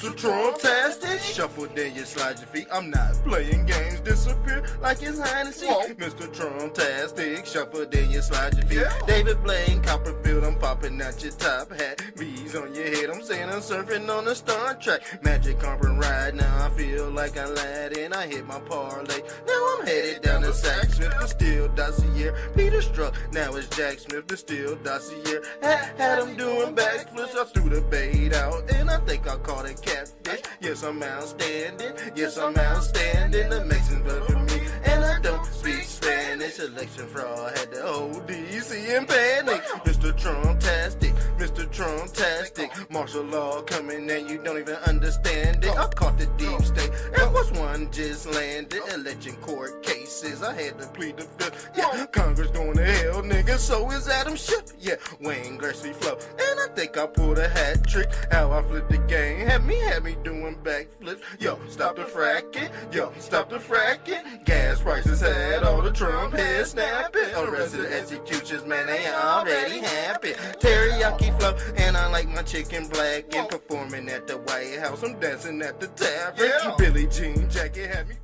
Mr. Trump-tastic, shuffle then you slide your feet. I'm not playing games, disappear like his highness. Mr. Trump-tastic, shuffle then you slide your feet. David Blaine, Copperfield, I'm popping out your top hat. Bees on your head, I'm saying I'm surfing on a Star Trek. Magic carpet ride, now I feel like Aladdin. I hit my parlay, now I'm headed down to Sack Smith, the Steel Dossier. Peter Struck, now it's Jack Smith, the Steel Dossier. Had him doing backflips, I threw the bait out, and I think I caught a catfish. Yes, I'm outstanding, yes, I'm outstanding. The Mexicans voted for me, and I don't speak Spanish. Election fraud had the whole DC in panic. Mr. Trump-tastic, Mr. Trump-tastic. Martial law coming and you don't even understand it. I caught the deep state, Air Force One just landed. Election court cases, I had to plead the fifth. Yeah, Congress going to hell, nigga, so is Adam Schiff. Yeah, Wayne Gretzky flow, and I think I pulled a hat trick. How I flipped the game, had me doing backflips. Yo, stop the fracking, yo, stop the fracking. Gas prices had all the Trump heads snapping. Arrested executions, man, they already happy. Teriyaki flow, and I like my chicken black. And performing at the White House, I'm dancing at the tavern. Billie Jean jacket had me.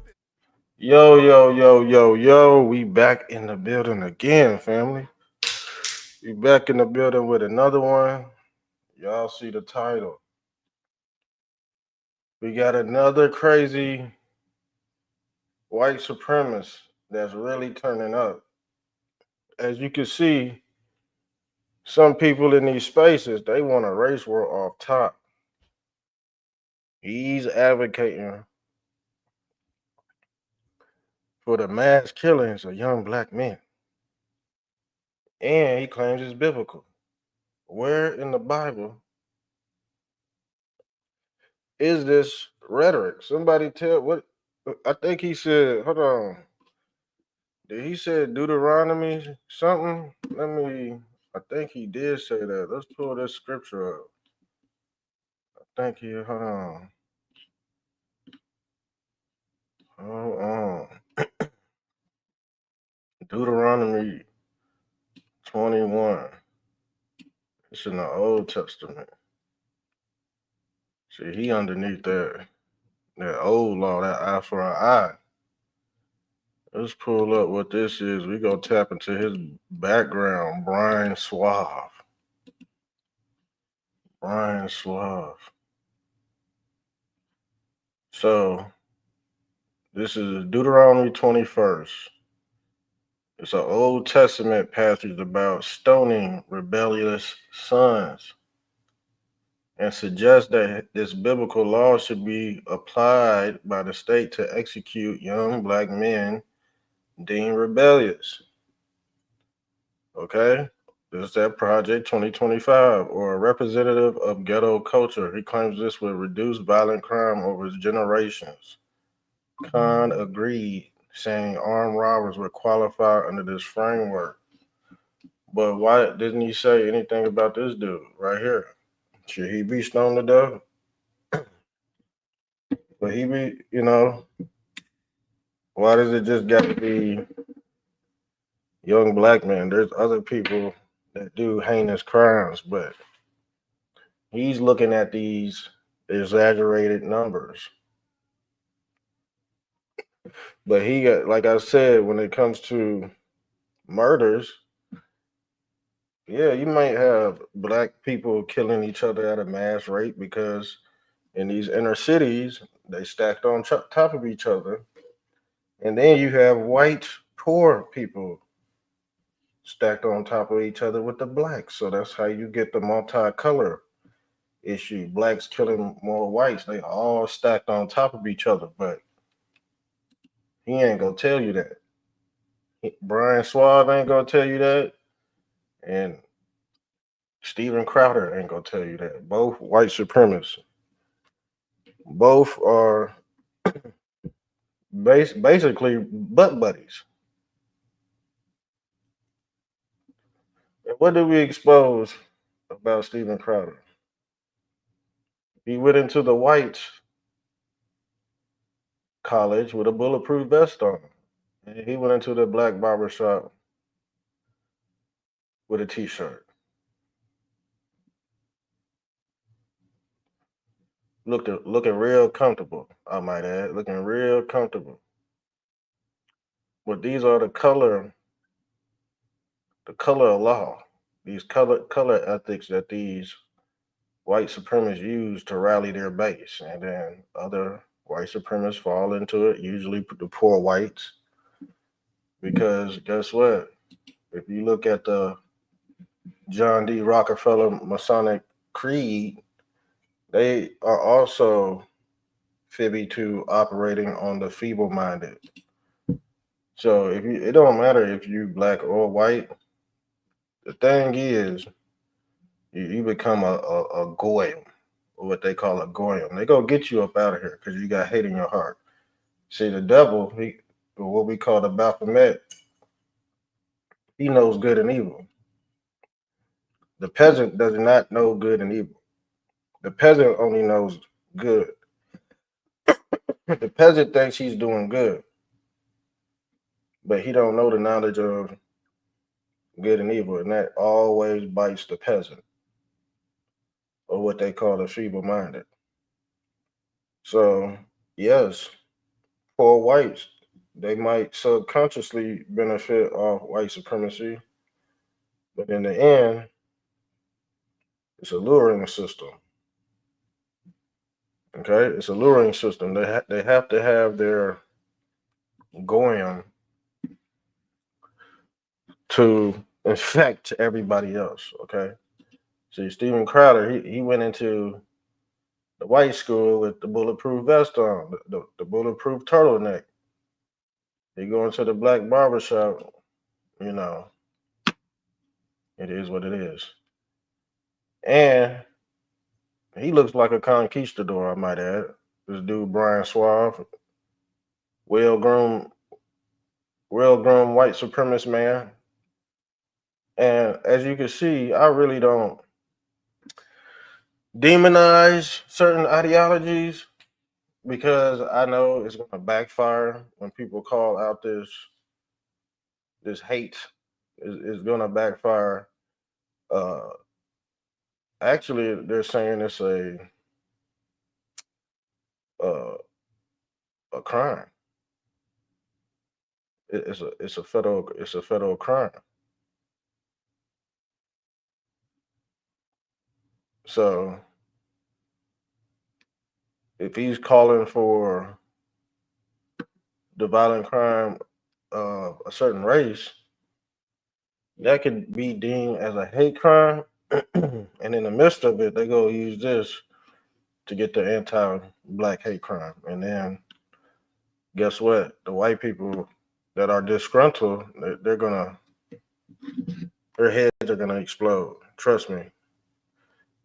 Yo, we back in the building again, family. We back in the building with another one. Y'all see the title. We got another crazy white supremacist that's really turning up. As you can see, some people in these spaces, they want a race war off top. He's advocating for the mass killings of young black men. And he claims it's biblical. Where in the Bible is this rhetoric? Somebody tell what I think he said. Hold on. Did he say Deuteronomy something? I think he did say that. Let's pull this scripture up. I think hold on. Hold on. Deuteronomy 21. It's in the Old Testament. See, he underneath that old law, that eye for an eye. Let's pull up what this is. We gonna tap into his background, Brian Suave. So this is Deuteronomy 21st. It's an Old Testament passage about stoning rebellious sons and suggests that this biblical law should be applied by the state to execute young black men deemed rebellious. Okay? This is that Project 2025, or a representative of ghetto culture. He claims this would reduce violent crime over generations. Khan agreed, saying armed robbers would qualify under this framework. But why didn't he say anything about this dude right here? Should he be stoned to death? But he be, why does it just got to be young black men? There's other people that do heinous crimes, but he's looking at these exaggerated numbers. But he got, like I said, when it comes to murders, yeah, you might have black people killing each other at a mass rate because in these inner cities, they stacked on top of each other. And then you have white, poor people stacked on top of each other with the blacks. So that's how you get the multicolor issue. Blacks killing more whites. They all stacked on top of each other. But he ain't going to tell you that. Brian Suave ain't going to tell you that. And Steven Crowder ain't going to tell you that. Both white supremacists. Both are basically butt buddies. And what did we expose about Steven Crowder? He went into the white college with a bulletproof vest on. And he went into the black barbershop with a t-shirt. looking real comfortable. I might add, looking real comfortable. But these are the color of law. These color ethics that these white supremacists use to rally their base, and then other white supremacists fall into it. Usually the poor whites, because guess what? If you look at the John D. Rockefeller Masonic Creed, they are also fibby to operating on the feeble-minded. So it don't matter if you black or white. The thing is, you become a goyim, or what they call a goyim. They go get you up out of here because you got hate in your heart. See, the devil, what we call the Baphomet, he knows good and evil. The peasant does not know good and evil. The peasant only knows good. The peasant thinks he's doing good, but he don't know the knowledge of good and evil, and that always bites the peasant, or what they call the feeble-minded. So, yes, poor whites, they might subconsciously benefit off white supremacy, but in the end, it's a luring system. Okay, it's a luring system. They have to have their goyim to infect everybody else. Okay, see, Steven Crowder, he went into the white school with the bulletproof vest on, the bulletproof turtleneck. He go into the black barbershop, you know, it is what it is. And he looks like a conquistador, I might add. This dude, Brian Suave, well-groomed, well-groomed white supremacist man. And as you can see, I really don't demonize certain ideologies because I know it's going to backfire when people call out this hate. Is going to backfire. Uh, Actually, they're saying it's uh, a crime. It's a federal crime. So if he's calling for the violent crime of a certain race, that could be deemed as a hate crime. And in the midst of it, they go use this to get the anti-black hate crime. And then guess what? The white people that are disgruntled, they're gonna, their heads are gonna explode. Trust me.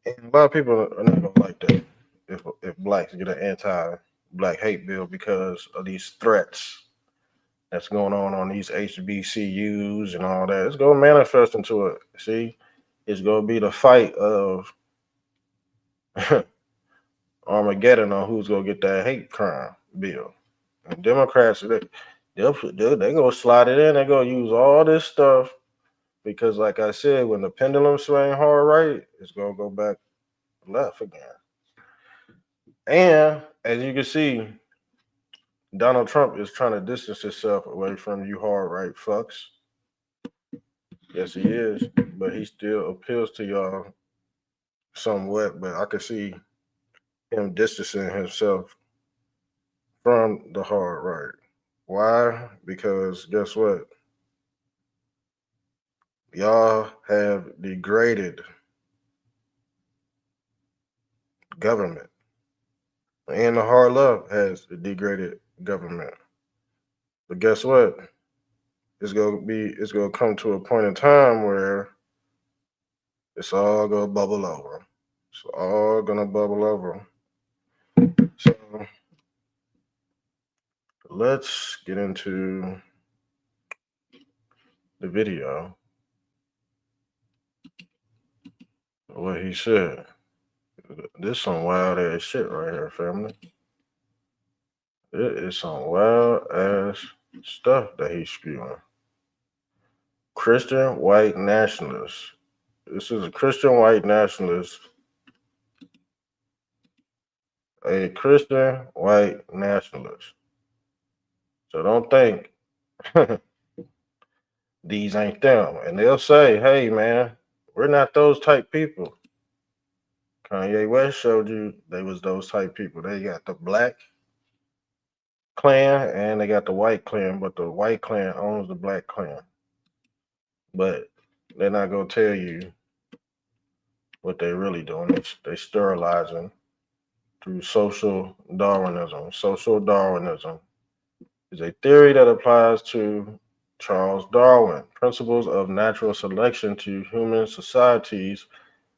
And a lot of people are not gonna like that if blacks get an anti-black hate bill because of these threats that's going on these HBCUs and all that. It's gonna manifest into it. See, it's gonna be the fight of Armageddon on who's gonna get that hate crime bill. And Democrats, they gonna slide it in. They gonna use all this stuff because, like I said, when the pendulum swing hard right, it's gonna go back left again. And as you can see, Donald Trump is trying to distance himself away from you hard right fucks. Yes, he is, but he still appeals to y'all somewhat. But I can see him distancing himself from the hard right. Why? Because guess what? Y'all have degraded government. And the hard left has degraded government. But guess what? It's gonna come to a point in time where it's all gonna bubble over. It's all gonna bubble over. So let's get into the video. What he said. This some wild ass shit right here, family. It is some wild ass stuff that he's spewing. Christian white nationalist. This is a Christian white nationalist a Christian white nationalist. So don't think these ain't them. And they'll say, hey man, we're not those type people. Kanye West showed you they was those type people. They got the black clan and they got the white clan, but the white clan owns the black clan. But they're not gonna tell you what they really doing. They sterilizing through social Darwinism. Social Darwinism is a theory that applies to Charles Darwin, principles of natural selection to human societies,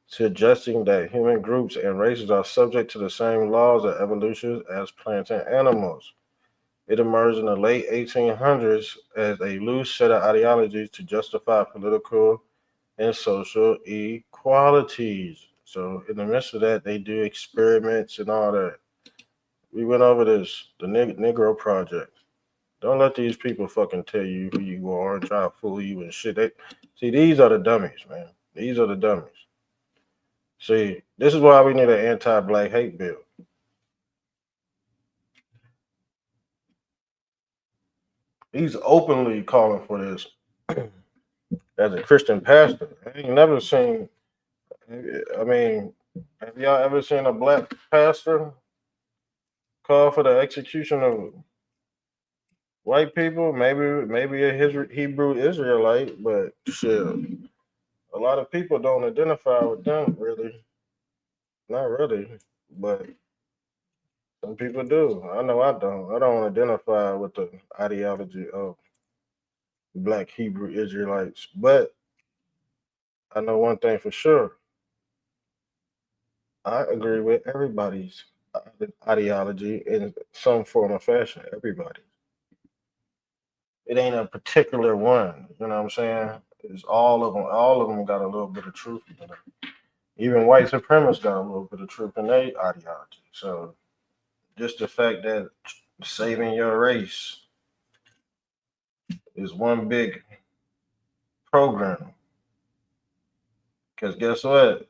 suggesting that human groups and races are subject to the same laws of evolution as plants and animals. It emerged in the late 1800s as a loose set of ideologies to justify political and social equalities. So, in the midst of that, they do experiments and all that. We went over this, the Negro Project. Don't let these people fucking tell you who you are and try to fool you and shit. See, these are the dummies, man. These are the dummies. See, this is why we need an anti-black hate bill. He's openly calling for this as a Christian pastor. I ain't never seen. I mean, have y'all ever seen a black pastor call for the execution of white people? Maybe a Hebrew Israelite, but shit, a lot of people don't identify with them really. Not really, but some people do. I know I don't. I don't identify with the ideology of black Hebrew Israelites, but I know one thing for sure. I agree with everybody's ideology in some form or fashion. Everybody. It ain't a particular one. You know what I'm saying? It's all of them. All of them got a little bit of truth in them. Even white supremacists got a little bit of truth in their ideology. So just the fact that saving your race is one big program. Because guess what?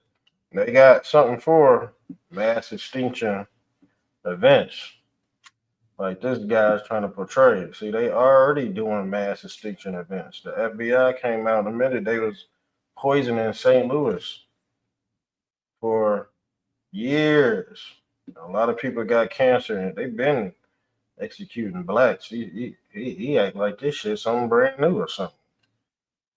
They got something for mass extinction events. Like this guy's trying to portray. See, they already doing mass extinction events. The FBI came out and admitted they was poisoning St. Louis for years. A lot of people got cancer and they've been executing blacks. He act like this shit something brand new or something.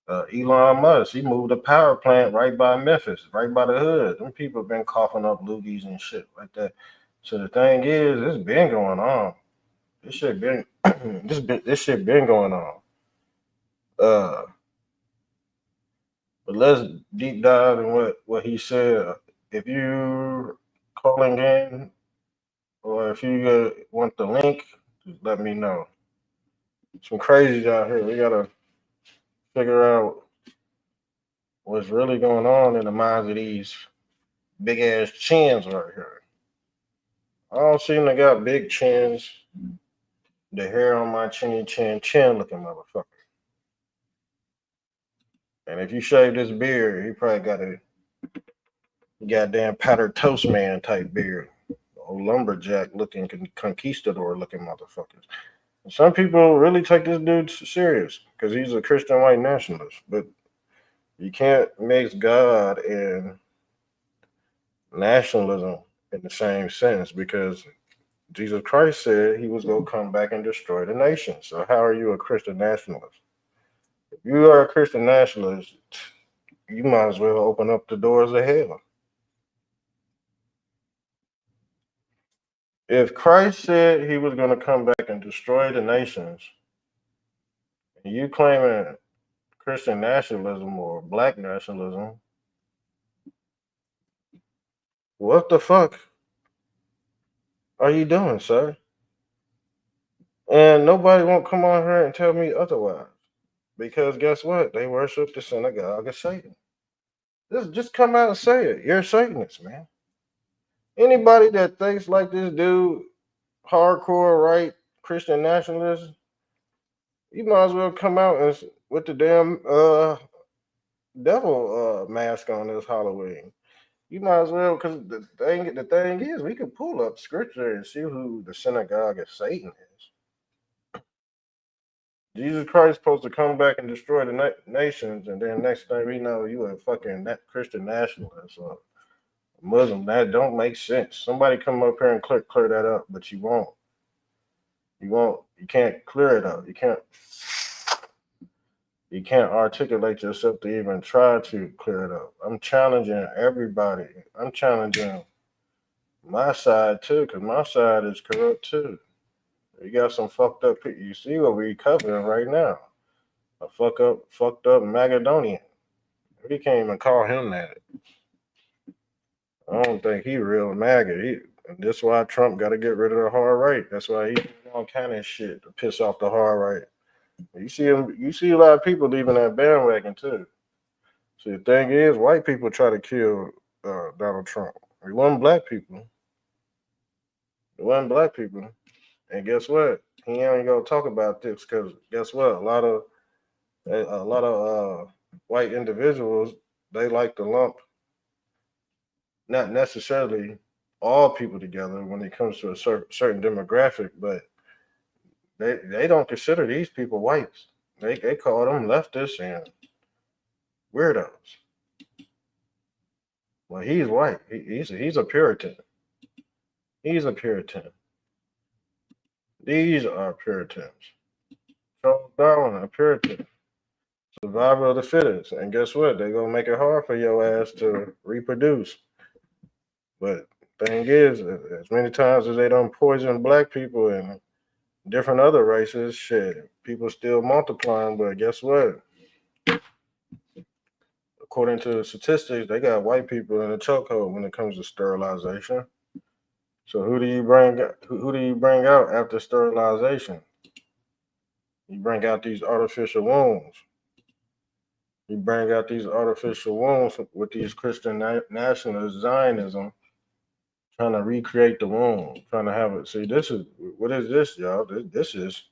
Elon Musk, he moved a power plant right by Memphis, right by the hood. Them people been coughing up loogies and shit like that. So the thing is, it's been going on. This shit been this shit been going on. Uh, but let's deep dive in what he said. If you calling in or if you want the link, just let me know. Some crazies out here. We gotta figure out what's really going on in the minds of these big ass chins right here. I don't seem to got big chins. The hair on my chin looking motherfucker. And if you shave this beard, he probably got a goddamn powdered toast man type beard. Old lumberjack looking conquistador looking motherfuckers. And some people really take this dude serious because he's a Christian white nationalist. But you can't mix God and nationalism in the same sense because Jesus Christ said he was going to come back and destroy the nation. So how are you a Christian nationalist? If you are a Christian nationalist, you might as well open up the doors of hell. If Christ said he was going to come back and destroy the nations, and you claiming Christian nationalism or black nationalism, what the fuck are you doing, sir? And nobody won't come on here and tell me otherwise. Because guess what? They worship the synagogue of Satan. Just come out and say it. You're a Satanist, man. Anybody that thinks like this dude, hardcore right Christian nationalist, you might as well come out and with the damn devil mask on this Halloween. You might as well, because the thing is, we could pull up scripture and see who the synagogue of Satan is. Jesus Christ supposed to come back and destroy the nations, and then next thing we know, you a fucking Christian nationalist or Muslim. That don't make sense. Somebody come up here and clear that up, but you won't. You won't. You can't clear it up. You can't articulate yourself to even try to clear it up. I'm challenging everybody. I'm challenging my side too, because my side is corrupt too. You got some fucked up people. You see what we covering right now. A fucked up Magadonian. We can't even call him that. I don't think he real MAGA. That's why Trump got to get rid of the hard right. That's why he doing all kind of shit to piss off the hard right. You see him. You see a lot of people leaving that bandwagon too. See, the thing is, white people try to kill Donald Trump. It wasn't black people. It wasn't black people. And guess what? He ain't gonna talk about this because guess what? A lot of white individuals, they like to lump not necessarily all people together when it comes to a certain demographic, but they don't consider these people whites. They call them leftists and weirdos. Well, he's white. He's a Puritan. He's a Puritan. These are Puritans. Charles Darwin, a Puritan. Survival of the fittest. And guess what? They're gonna make it hard for your ass to reproduce. But thing is, as many times as they don't poison black people and different other races, shit, people still multiplying. But guess what? According to the statistics, they got white people in a chokehold when it comes to sterilization. So who do you bring out after sterilization? You bring out these artificial wombs. You bring out these artificial wombs with these Christian nationalist Zionism, trying to recreate the womb, trying to have it. See, what is this, y'all? This is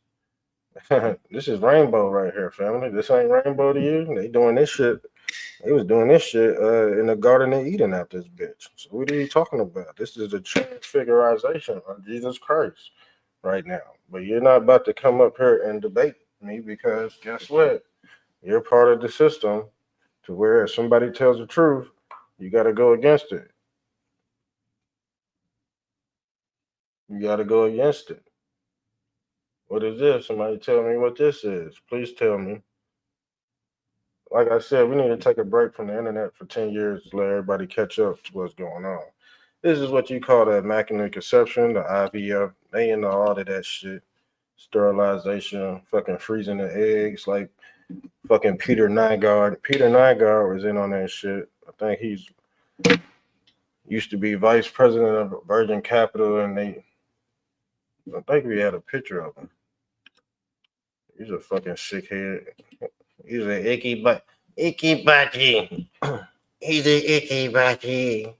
this is rainbow right here, family. This ain't rainbow to you. They doing this shit. They was doing this shit in the Garden of Eden out this bitch. So what are you talking about? This is a transfiguration of Jesus Christ right now. But you're not about to come up here and debate me because guess what? You're part of the system to where if somebody tells the truth, you got to go against it. You got to go against it. What is this? Somebody tell me what this is. Please tell me. Like I said, we need to take a break from the internet for 10 years to let everybody catch up to what's going on. This is what you call the immaculate conception, the IVF. They into all of that shit. Sterilization, fucking freezing the eggs, like fucking Peter Nygaard. Peter Nygaard was in on that shit. I think he's used to be vice president of Virgin Capital, and I think we had a picture of him. He's a fucking sickhead. He's an icky body. He's an icky body.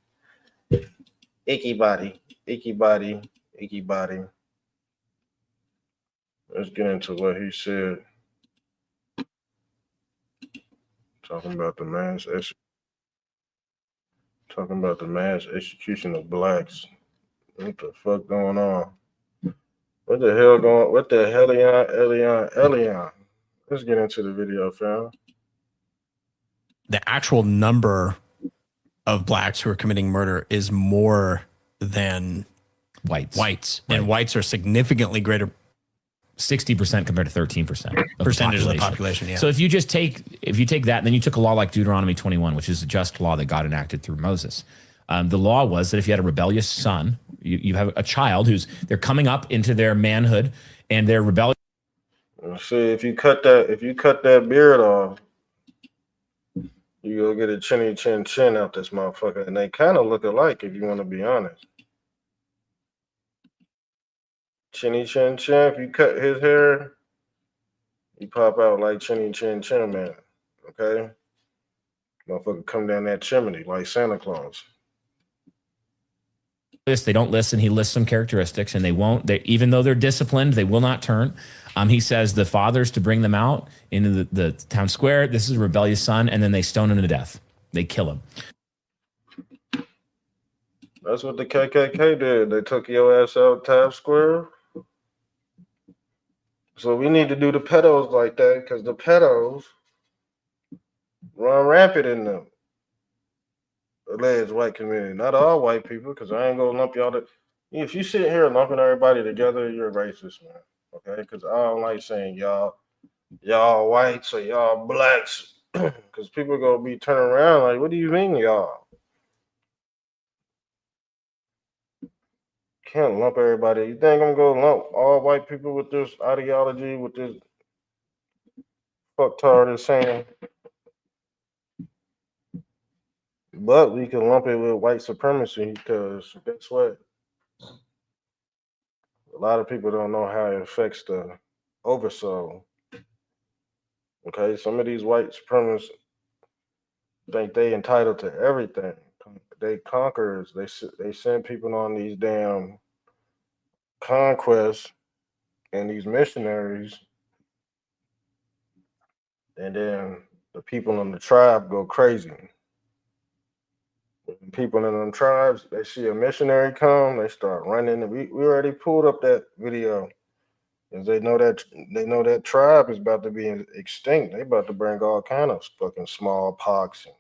Icky body. Let's get into what he said. Talking about the mass execution of blacks. What the fuck going on? What the hell Elion? Let's get into the video, fam. The actual number of blacks who are committing murder is more than whites. Right. And whites are significantly greater. 60% compared to 13% percentage of the population. Yeah. So if you take that, and then you took a law like Deuteronomy 21, which is a just law that God enacted through Moses. The law was that if you had a rebellious son, you have a child they're coming up into their manhood and they're rebellious. See, if you cut that beard off, you go get a chinny chin chin out this motherfucker, and they kind of look alike if you want to be honest. Chinny chin chin. If you cut his hair, you pop out like chinny chin chin man. Okay, motherfucker come down that chimney like Santa Claus. They don't listen. He lists some characteristics, and even though they're disciplined, they will not turn. He says the fathers to bring them out into the town square. This is a rebellious son, and then they stone him to death. They kill him. That's what the KKK did. They took your ass out Times Square. So we need to do the pedos like that because the pedos run rampant in the alleged white community. Not all white people, because I ain't gonna lump y'all to. If you sit here lumping everybody together, you're a racist, man. Okay? Because I don't like saying y'all whites or y'all blacks, because people gonna be turning around like, what do you mean, y'all? Can't lump everybody. You think I'm gonna lump all white people with this ideology, with this fucktard is saying? But we can lump it with white supremacy because guess what? A lot of people don't know how it affects the oversoul. Okay, some of these white supremacists think they entitled to everything. They conquerors. They send people on these damn conquests and these missionaries, and then the people in the tribe go crazy. People in them tribes, they see a missionary come, they start running. We already pulled up that video, because they know that tribe is about to be extinct. They about to bring all kind of fucking smallpox and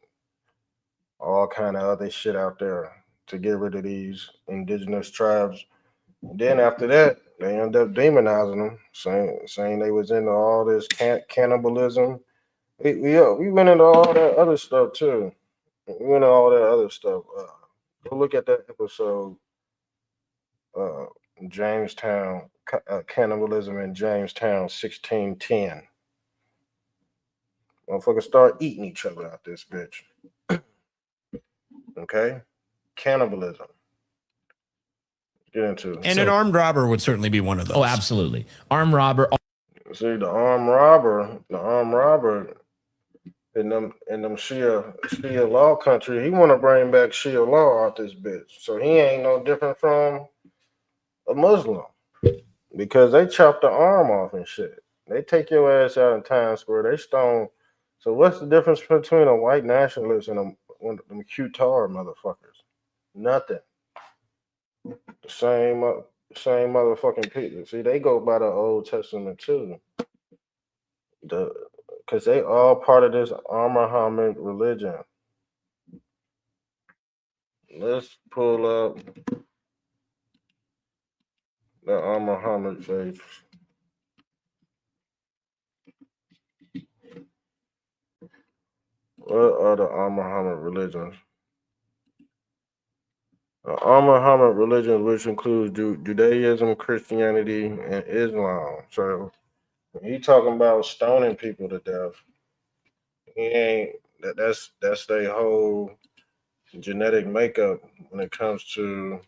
all kind of other shit out there to get rid of these indigenous tribes. And then after that, they end up demonizing them, saying they was into all this cannibalism. We went into all that other stuff too. We went into all that other stuff. Go look at that episode, Jamestown, cannibalism in Jamestown, 1610. Motherfuckers start eating each other out this bitch. Okay? Cannibalism. Get into And an armed robber would certainly be one of those. Oh, absolutely. Armed robber. See, the armed robber in them Shia law country, he want to bring back Shia law out this bitch. So he ain't no different from a Muslim because they chop the arm off and shit. They take your ass out in Times Square. They stone. So what's the difference between a white nationalist and one of them Qatar motherfuckers? Nothing. The same motherfucking people. See, they go by the Old Testament too. Because they all part of this Muhammad religion. Let's pull up the Muhammad faith. What are the Muhammad religions? The Muhammad religion, which includes Judaism, Christianity, and Islam. So when he talking about stoning people to death, he ain't that's their whole genetic makeup when it comes to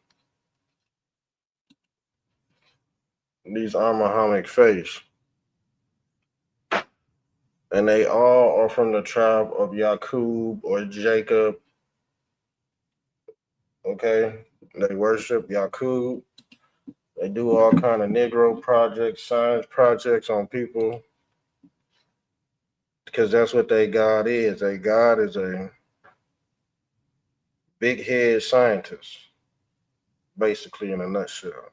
these Muhammad faiths. And they all are from the tribe of Yaqub or Jacob. Okay, they worship Yaqub. They do all kind of Negro projects, science projects on people, because that's what their God is. Their God is a big head scientist, basically in a nutshell.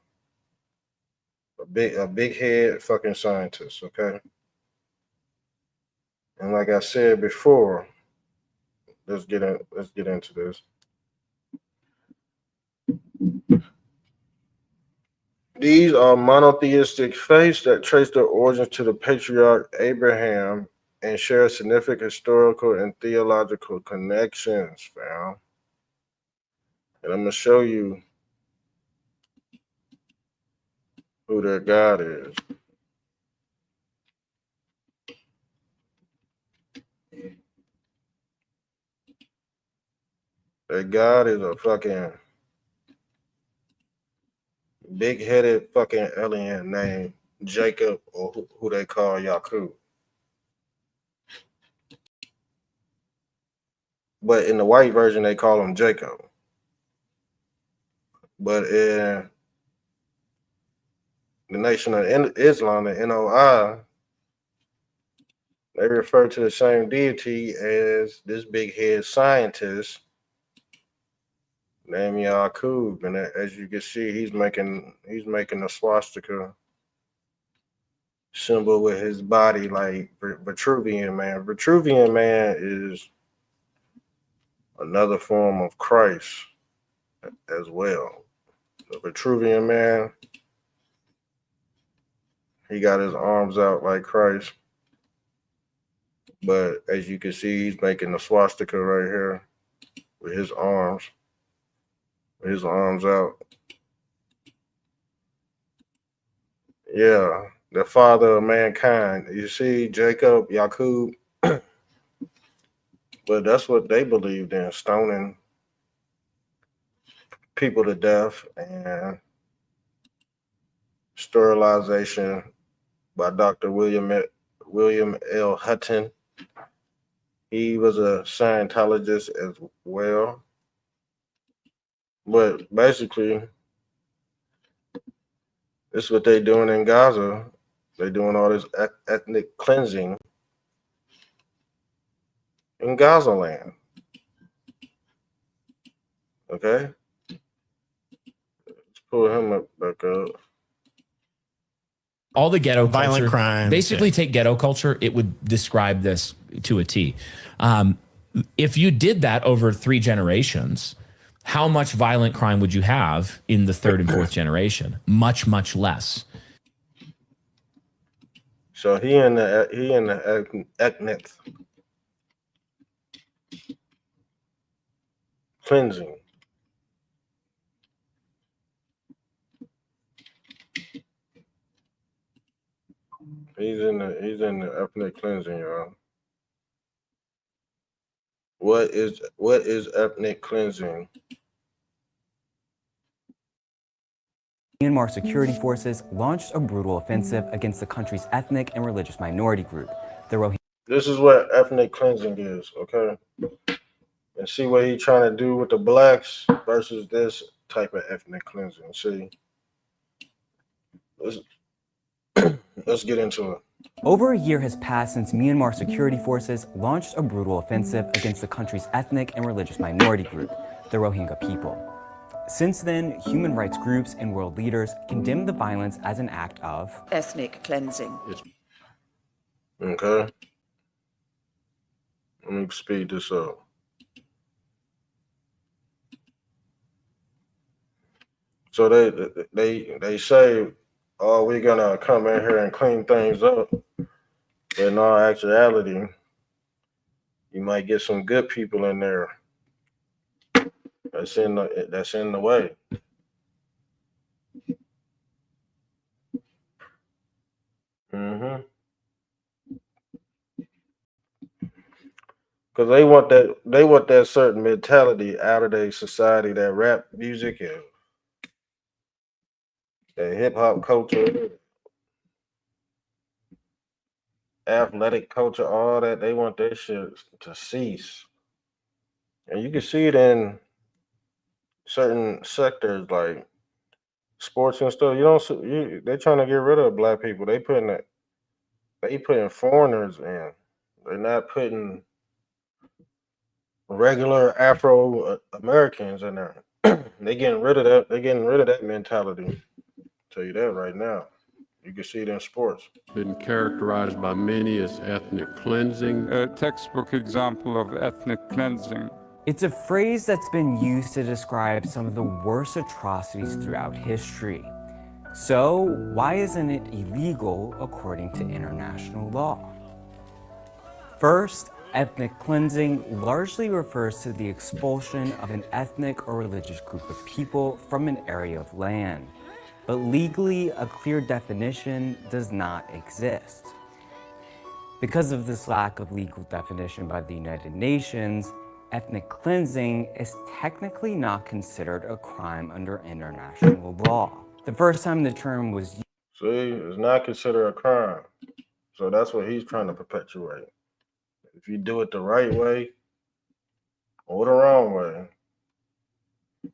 A big head fucking scientist. Okay. And like I said before, let's get into this. These are monotheistic faiths that trace their origins to the patriarch Abraham and share significant historical and theological connections, fam. And I'm gonna show you who their God is. Their God is a fucking big-headed fucking alien named Jacob, or who they call Yaqub. But in the white version, they call him Jacob. But in the Nation of Islam, the NOI, they refer to the same deity as this big-head scientist named Yakub, and as you can see, he's making a swastika symbol with his body, like Vitruvian Man. Vitruvian Man is another form of Christ as well. The Vitruvian Man, he got his arms out like Christ, but as you can see, he's making a swastika right here with his arms out. Yeah, the father of mankind. You see, Jacob, Yakub, but that's what they believed in, stoning people to death and sterilization by Dr. William L. Hutton. He was a Scientologist as well. But basically, this is what they're doing in Gaza. They're doing all this ethnic cleansing in Gaza land. Okay? Let's pull him back up. All the ghetto Violent culture, crimes, basically yeah. take ghetto culture, it would describe this to a T. If you did that over 3 generations, how much violent crime would you have in the 3rd and 4th generation? Much, much less. So he in the ethnic cleansing. He's in the ethnic cleansing, y'all. What is ethnic cleansing? Myanmar security forces launched a brutal offensive against the country's ethnic and religious minority group, the Rohingya. This is what ethnic cleansing is, okay? And see what he's trying to do with the blacks versus this type of ethnic cleansing. See, let's get into it. Over a year has passed since Myanmar security forces launched a brutal offensive against the country's ethnic and religious minority group, the Rohingya people. Since then, human rights groups and world leaders condemned the violence as an act of ethnic cleansing. Okay. Let me speed this up. So they say, oh, we're gonna come in here and clean things up. But in all actuality, you might get some good people in there. That's in the way. Mm-hmm. Because they want that certain mentality out of their society, that rap music and that hip hop culture, athletic culture, all that. They want that shit to cease. And you can see it in certain sectors like sports and stuff. They're trying to get rid of black people. They putting foreigners in. They're not putting regular Afro Americans in there. They getting rid of that. They're getting rid of that mentality. Tell you that right now. You can see it in sports. Been characterized by many as ethnic cleansing. A textbook example of ethnic cleansing. It's a phrase that's been used to describe some of the worst atrocities throughout history. So, why isn't it illegal according to international law? First, ethnic cleansing largely refers to the expulsion of an ethnic or religious group of people from an area of land. But legally, a clear definition does not exist. Because of this lack of legal definition by the United Nations, ethnic cleansing is technically not considered a crime under international law. The first time the term was used. See, it's not considered a crime. So that's what he's trying to perpetuate. If you do it the right way or the wrong way, you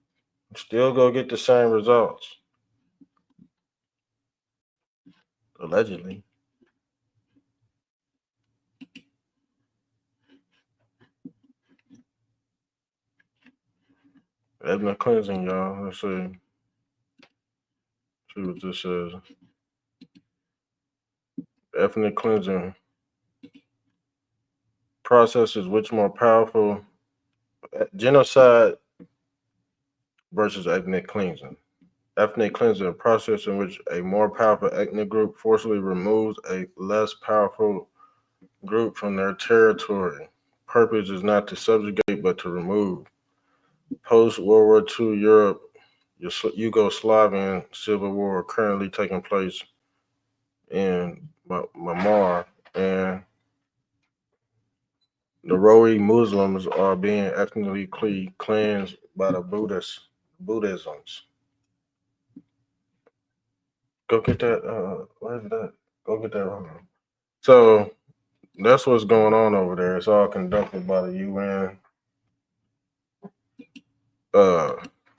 still go get the same results. Allegedly. Ethnic cleansing, y'all. Let's see. See what this says. Ethnic cleansing processes which more powerful genocide versus ethnic cleansing. Ethnic cleansing, a process in which a more powerful ethnic group forcibly removes a less powerful group from their territory. Purpose is not to subjugate, but to remove. Post-World War II Europe, Yugoslavian civil war currently taking place in Myanmar, and the Rohingya Muslims are being ethnically cleansed by the Buddhisms. Go get that. Where's that? Go get that wrong. So that's what's going on over there. It's all conducted by the UN,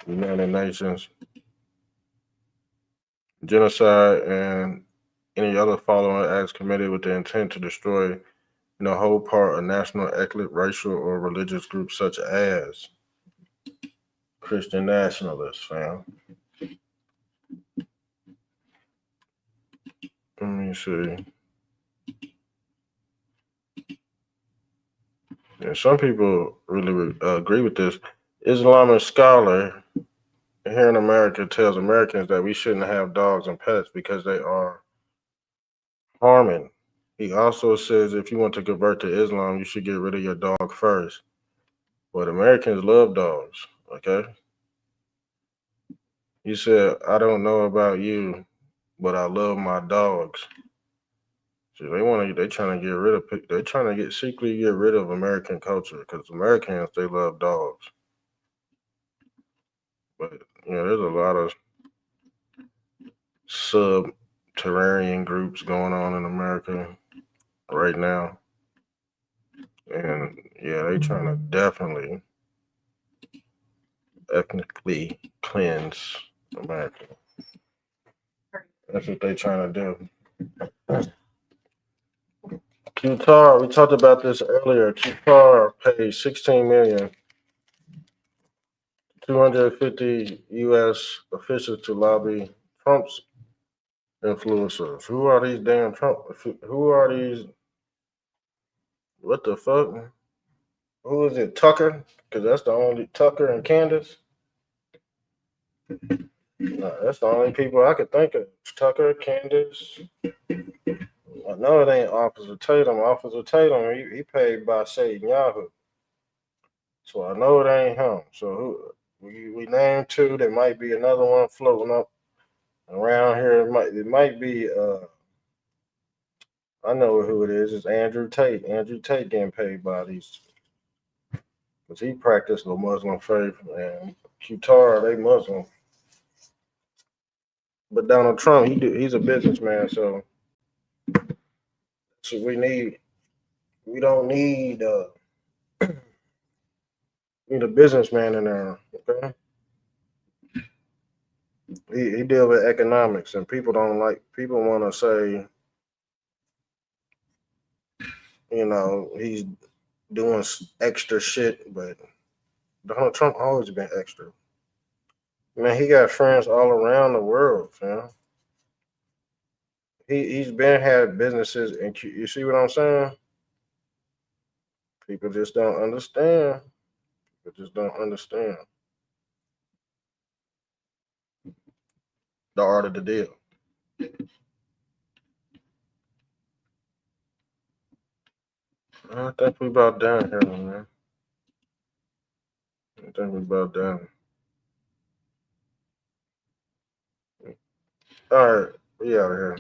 United Nations. Genocide and any other following acts committed with the intent to destroy in a whole part a national, ethnic, racial, or religious group such as Christian nationalists, fam. Let me see. Yeah, some people really agree with this. Islamic scholar here in America tells Americans that we shouldn't have dogs and pets because they are harming. He also says if you want to convert to Islam, you should get rid of your dog first. But Americans love dogs, okay? He said, I don't know about you, but I love my dogs. So they trying to get rid of, they trying to secretly get rid of American culture because Americans, they love dogs. But, there's a lot of subterranean groups going on in America right now. And they trying to definitely ethnically cleanse America. That's what they trying to do. Qatar, we talked about this earlier. Qatar paid 16 million 250 U.S. officials to lobby Trump's influencers. Who are these damn Trump? Who are these? What the fuck? Who is it? Tucker? Because that's the only Tucker and Candace. No, that's the only people I could think of. Tucker, Candace. I know it ain't Officer Tatum. Officer Tatum, he paid by Satan Yahoo. So I know it ain't him. So we named two. There might be another one floating up around here. It might be I know who it is. It's Andrew Tate. Andrew Tate getting paid by these because he practiced the Muslim faith, and Qatar, they Muslim. But Donald Trump, he's a businessman, so we need. We don't need need a businessman in there. Okay, he deal with economics, and people don't like. People want to say, he's doing extra shit, but Donald Trump always been extra. Man, he got friends all around the world, fam. He's been had businesses, and you see what I'm saying? People just don't understand. People just don't understand the art of the deal. I think we about done here, man. I think we about done. All right, we out of here.